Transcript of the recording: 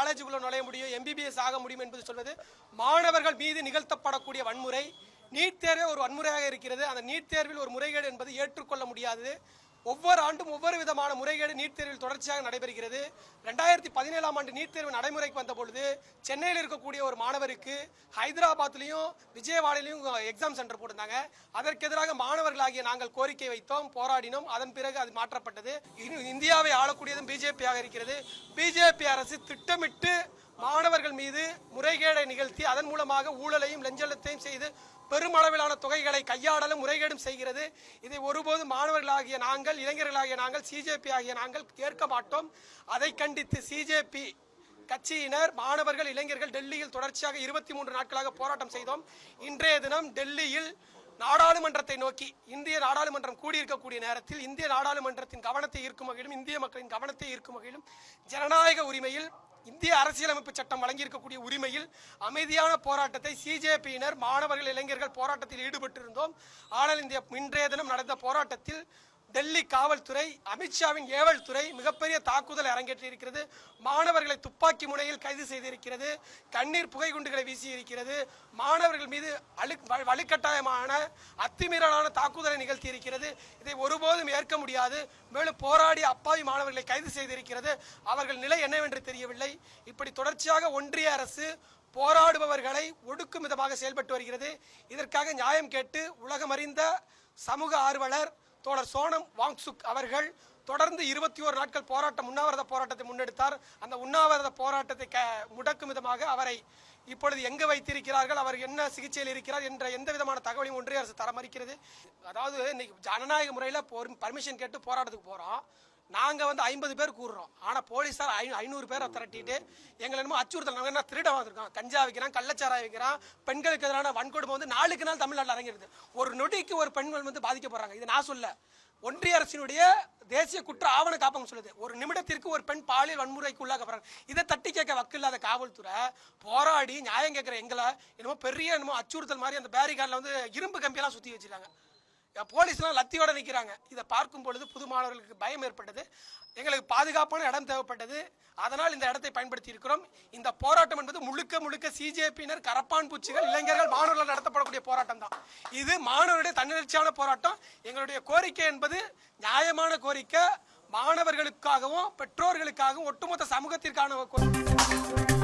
காலேஜுக்குள்ள நுழைய முடியும், எம்பிபிஎஸ் ஆக முடியும் என்பது சொல்வது மாணவர்கள் மீது நிகழ்த்தப்படக்கூடிய வன்முறை. நீட் தேர்வே ஒரு வன்முறையாக இருக்கிறது. அந்த நீட் தேர்வில் ஒரு முறைகேடு என்பது ஏற்றுக்கொள்ள முடியாது. ஒவ்வொரு ஆண்டும் ஒவ்வொரு விதமான முறைகேடு நீட் தேர்வில் தொடர்ச்சியாக நடைபெறுகிறது. 2017ஆம் ஆண்டு நீட் தேர்வு நடைமுறைக்கு வந்த பொழுது சென்னையில் இருக்கக்கூடிய ஒரு மாணவருக்கு ஹைதராபாத்லையும் விஜயவாடையிலையும் எக்ஸாம் சென்டர் போட்டிருந்தாங்க. அதற்கு எதிராக மாணவர்களாகிய நாங்கள் கோரிக்கை வைத்தோம், போராடினோம். அதன் பிறகு அது மாற்றப்பட்டது. இந்தியாவை ஆளக்கூடியதும் பிஜேபியாக இருக்கிறது. பிஜேபி அரசு திட்டமிட்டு மாணவர்கள் மீது முறைகேடை நிகழ்த்தி அதன் மூலமாக ஊழலையும் லஞ்சத்தையும் செய்து பெருமளவிலான தொகைகளை கையாடலும் முறைகேடும் செய்கிறது. இதை ஒருபோதும் மாணவர்களாகிய நாங்கள், இளைஞர்களாகிய நாங்கள், சிஜேபி ஆகிய நாங்கள் ஏற்க மாட்டோம். அதை கண்டித்து சிஜேபி கட்சியினர், மாணவர்கள், இளைஞர்கள் டெல்லியில் தொடர்ச்சியாக 23 நாட்களாக போராட்டம் செய்தோம். இன்றைய தினம் டெல்லியில் நாடாளுமன்றத்தை நோக்கி, இந்திய நாடாளுமன்றம் கூடியிருக்கக்கூடிய நேரத்தில் இந்திய நாடாளுமன்றத்தின் கவனத்தை ஈர்க்கும் வகையிலும் இந்திய மக்களின் கவனத்தை ஈர்க்கும் வகையிலும் ஜனநாயக உரிமையில் இந்திய அரசியலமைப்பு சட்டம் வழங்கியிருக்கக்கூடிய உரிமையில் அமைதியான போராட்டத்தை சிஜேபியினர், மாணவர்கள், இளைஞர்கள் போராட்டத்தில் ஈடுபட்டிருந்தோம். ஆனால் இன்றைய தினம் நடந்த போராட்டத்தில் டெல்லி காவல்துறை, அமித்ஷாவின் ஏவல் துறை மிகப்பெரிய தாக்குதல் அரங்கேற்றியிருக்கிறது. மாணவர்களை துப்பாக்கி முனையில் கைது செய்திருக்கிறது. கண்ணீர் புகை குண்டுகளை வீசியிருக்கிறது. மாணவர்கள் மீது வலுக்கட்டாயமான அத்துமீறலான தாக்குதலை நிகழ்த்தி இருக்கிறது. இதை ஒருபோதும் ஏற்க முடியாது. மேலும் போராடி அப்பாவி மாணவர்களை கைது செய்திருக்கிறது. அவர்கள் நிலை என்னவென்று தெரியவில்லை. இப்படி தொடர்ச்சியாக ஒன்றிய அரசு போராடுபவர்களை ஒடுக்கும் விதமாக செயல்பட்டு வருகிறது. இதற்காக நியாயம் கேட்டு உலகமறிந்த சமூக ஆர்வலர் தோழர் சோனம் வாங்சுக் அவர்கள் தொடர்ந்து 21 நாட்கள் உண்ணாவிரத போராட்டத்தை முன்னெடுத்தார். அந்த உண்ணாவிரத போராட்டத்தை முடக்கும் விதமாக அவரை இப்பொழுது எங்கு வைத்திருக்கிறார்கள், அவர் என்ன சிகிச்சையில் இருக்கிறார் என்ற எந்த விதமான தகவலையும் ஒன்றிய அரசு தர மறுக்கிறது. அதாவது இன்னைக்கு ஜனநாயக முறையில் பர்மிஷன் கேட்டு போராட்டத்துக்கு போகிறோம். நாங்கள் 50 பேர் கூடுறோம். ஆனால் போலீஸார் 500 பேரை திரட்டிட்டு எங்களை என்னமோ அச்சுறுத்தல். நாங்கள் என்ன திருட வந்திருக்கோம், கஞ்சா வைக்கிறான், கள்ளச்சாராயம் வைக்கிறான், பெண்களுக்கு எதிரான வன்கொடுமை நாளுக்கு நாள் தமிழ்நாட்டில் அரங்கிறது. ஒரு நொடிக்கு ஒரு பெண்கள் பாதிக்கப்படுறாங்க. இது நான் சொல்ல, ஒன்றிய அரசினுடைய தேசிய குற்ற ஆவண காப்பகம் சொல்லுது. ஒரு நிமிடத்திற்கு ஒரு பெண் பாலியல் வன்முறைக்கு உள்ளாக்கப்படுறாங்க. இதை தட்டி கேட்க வக்கில்லாத காவல்துறை போராடி நியாயம் கேட்கிற எங்களை என்னமோ பெரிய அச்சுறுத்தல் மாதிரி அந்த பேரிகார்டில் இரும்பு கம்பியெல்லாம் சுற்றி வச்சிருக்காங்க. போலீஸ்லாம் லத்தியோட நிற்கிறாங்க. இதை பார்க்கும் பொழுது புது மாணவர்களுக்கு பயம் ஏற்பட்டது. எங்களுக்கு பாதுகாப்பான இடம் தேவைப்பட்டது. அதனால் இந்த இடத்தை பயன்படுத்தி இருக்கிறோம். இந்த போராட்டம் என்பது முழுக்க முழுக்க சிஜேபியினர், கரப்பான் பூச்சிகள், இளைஞர்கள், மாணவர்கள் நடத்தப்படக்கூடிய போராட்டம் தான். இது மாணவருடைய தன்னெழுச்சியான போராட்டம். எங்களுடைய கோரிக்கை என்பது நியாயமான கோரிக்கை. மாணவர்களுக்காகவும் பெற்றோர்களுக்காகவும் ஒட்டுமொத்த சமூகத்திற்கான கோரிக்கை.